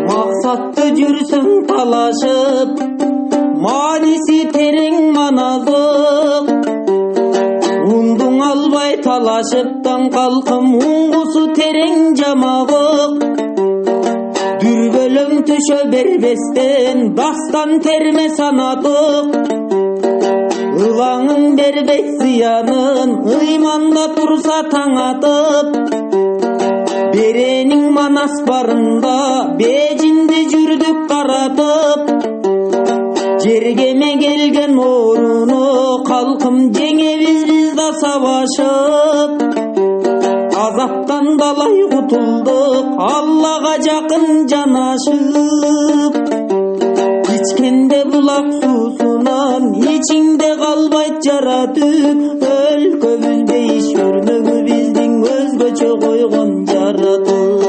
Maksatты жүрсің талашып, манisi терең маназық. Ундың албай талашыптан қалқым, уңғысы терең жамағық. Дүрбөлөң түшө бербестен, дастан терме санатық. Ылаңың бербей зиянын, ыйманда турса таң атып. Беренің манас барында, бежинди жүрдік қаратып. Жергеме келген оруну, қалқым жеңебиз биз да сабашып. Азаптан далай кутулдук, Аллага жакын жанашып. Ичкенде булак суусунан, ичиңде калбайт жара түк. Өлкөбүз бейиш өрнөгү биздин өзгөчө койгон жаратып.